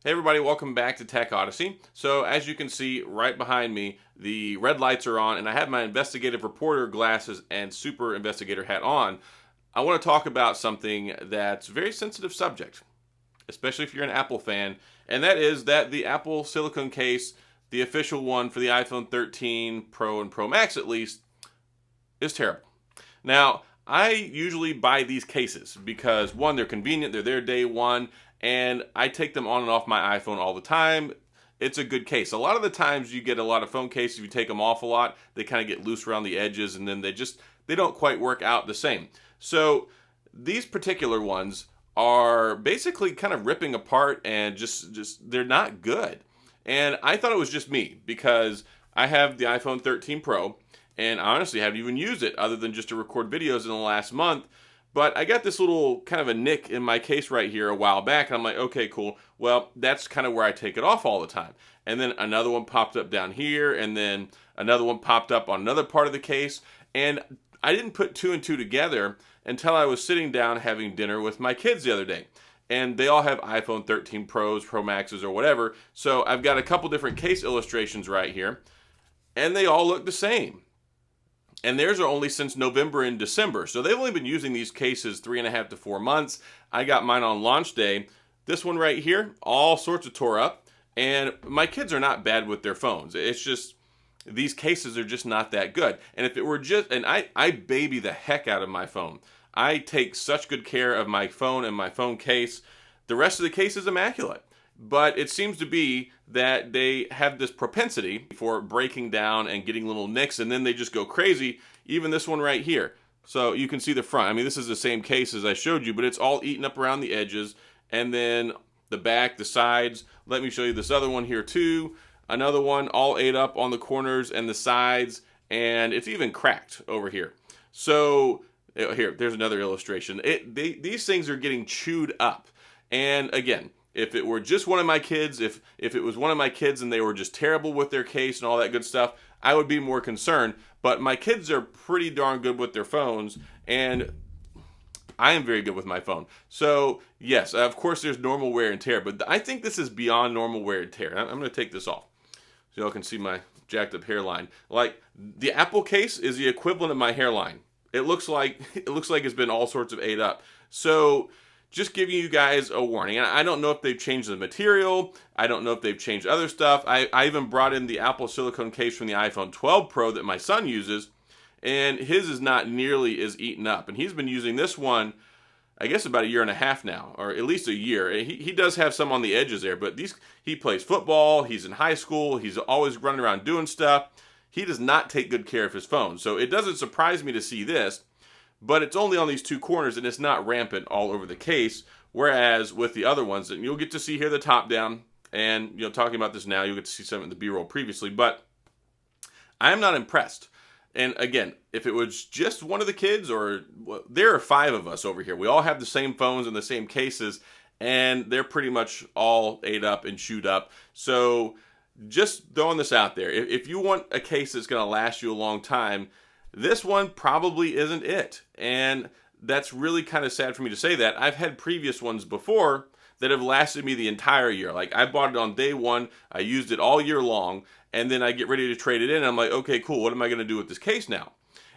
Hey everybody, welcome back to Tech Odyssey. So as you can see right behind me, the red lights are on and I have my investigative reporter glasses and super investigator hat on. I want to talk about something that's a very sensitive subject, especially if you're an Apple fan, and that is that the Apple Silicone case, the official one for the iPhone 13 Pro and Pro Max at least, is terrible. Now, I usually buy these cases because one, they're convenient, they're there day one, and I take them on and off my iPhone all the time. It's a good case. A lot of the times you get a lot of phone cases, if you take them off a lot, they kind of get loose around the edges and then they don't quite work out the same. So these particular ones are basically kind of ripping apart and just they're not good. And I thought it was just me because I have the iPhone 13 Pro and I honestly haven't even used it other than just to record videos in the last month. But I got this little kind of a nick in my case right here a while back, and I'm like, okay, cool. Well, that's kind of where I take it off all the time. And then another one popped up down here, and then another one popped up on another part of the case. And I didn't put two and two together until I was sitting down having dinner with my kids the other day. And they all have iPhone 13 Pros, Pro Maxes, or whatever. So I've got a couple different case illustrations right here, and they all look the same. And theirs are only since November and December. So they've only been using these cases 3.5 to 4 months. I got mine on launch day. This one right here, all sorts of tore up. And my kids are not bad with their phones. It's just, these cases are just not that good. And if it were just, and I baby the heck out of my phone. I take such good care of my phone and my phone case. The rest of the case is immaculate. But it seems to be that they have this propensity for breaking down and getting little nicks, and then they just go crazy. Even this one right here. So you can see the front. I mean, this is the same case as I showed you, but it's all eaten up around the edges. And then the back, the sides. Let me show you this other one here too. Another one all ate up on the corners and the sides, and it's even cracked over here. So here, there's another illustration. These things are getting chewed up. And again, if it were just one of my kids, if it was one of my kids and they were just terrible with their case and all that good stuff, I would be more concerned. But my kids are pretty darn good with their phones, and I am very good with my phone. So yes, of course there's normal wear and tear, but I think this is beyond normal wear and tear. I'm going to take this off so y'all can see my jacked up hairline. Like, the Apple case is the equivalent of my hairline. It looks like it's been all sorts of ate up. So just giving you guys a warning. And I don't know if they've changed the material. I don't know if they've changed other stuff. I even brought in the Apple Silicone case from the iPhone 12 Pro that my son uses, and his is not nearly as eaten up. And he's been using this one, I guess, about 1.5 years now, or at least a year. He does have some on the edges there, but he plays football, he's in high school, he's always running around doing stuff. He does not take good care of his phone. So it doesn't surprise me to see this. But it's only on these two corners, and it's not rampant all over the case. Whereas with the other ones, and you'll get to see here the top down, and talking about this now, you'll get to see some in the B-roll previously. But I am not impressed. And again, if it was just one of the kids, there are 5 of us over here. We all have the same phones and the same cases, and they're pretty much all ate up and chewed up. So just throwing this out there, if you want a case that's going to last you a long time, this one probably isn't it. And that's really kind of sad for me to say that. I've had previous ones before that have lasted me the entire year. Like, I bought it on day one, I used it all year long, and then I get ready to trade it in, and I'm like, okay, cool, what am I going to do with this case now?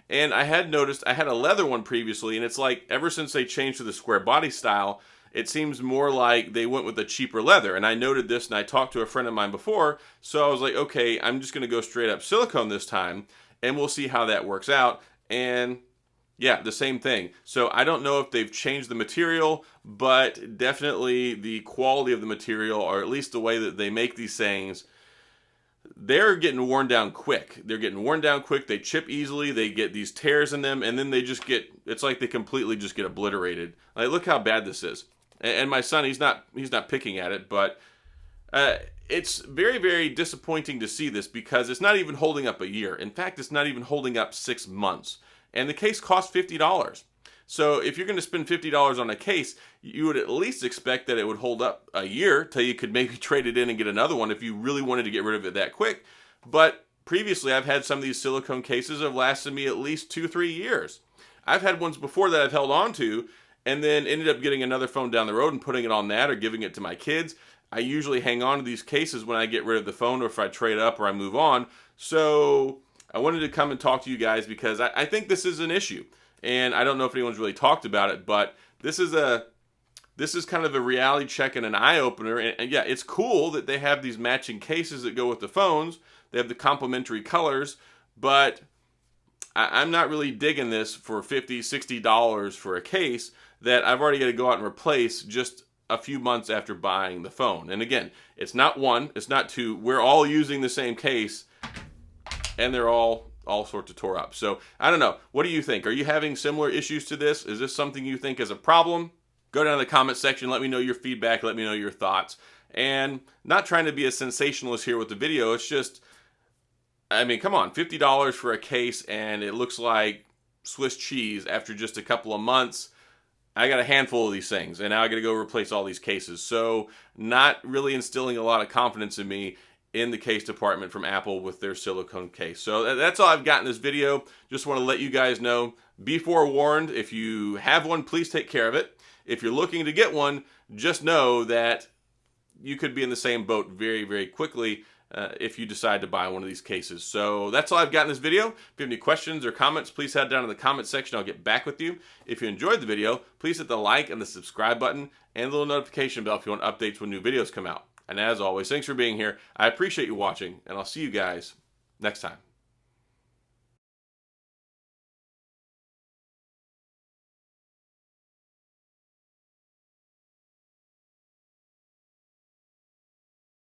And I had noticed, I had a leather one previously, and it's like, ever since they changed to the square body style, it seems more like they went with a cheaper leather. And I noted this, and I talked to a friend of mine before, so I was like, okay, I'm just going to go straight up silicone this time, and we'll see how that works out. And yeah, the same thing. So I don't know if they've changed the material, but definitely the quality of the material, or at least the way that they make these things, they're getting worn down quick. They're getting worn down quick. They chip easily. They get these tears in them, and then they just get, it's like they completely just get obliterated. Like, look how bad this is. And my son, he's not picking at it, but it's very, very disappointing to see this because it's not even holding up a year. In fact, it's not even holding up 6 months. And the case costs $50. So if you're going to spend $50 on a case, you would at least expect that it would hold up a year till you could maybe trade it in and get another one if you really wanted to get rid of it that quick. But previously, I've had some of these silicone cases have lasted me at least 2-3 years. I've had ones before that I've held on to and then ended up getting another phone down the road and putting it on that or giving it to my kids. I usually hang on to these cases when I get rid of the phone or if I trade up or I move on. So I wanted to come and talk to you guys because I think this is an issue. And I don't know if anyone's really talked about it, but this is kind of a reality check and an eye-opener. And yeah, it's cool that they have these matching cases that go with the phones. They have the complementary colors, but I'm not really digging this for $50, $60 for a case that I've already got to go out and replace just a few months after buying the phone. And again, it's not one, it's not two. We're all using the same case, and they're all sorts of tore up. So I don't know. What do you think? Are you having similar issues to this? Is this something you think is a problem? Go down in the comment section. Let me know your feedback. Let me know your thoughts. And not trying to be a sensationalist here with the video. It's just, I mean, come on, $50 for a case, and it looks like Swiss cheese after just a couple of months. I got a handful of these things, and now I got to go replace all these cases. So not really instilling a lot of confidence in me in the case department from Apple with their silicone case. So that's all I've got in this video. Just want to let you guys know, be forewarned. If you have one, please take care of it. If you're looking to get one, just know that you could be in the same boat very, very quickly if you decide to buy one of these cases. So that's all I've got in this video. If you have any questions or comments, please head down to the comment section. I'll get back with you. If you enjoyed the video, please hit the like and the subscribe button and the little notification bell if you want updates when new videos come out. And as always, thanks for being here. I appreciate you watching, and I'll see you guys next time.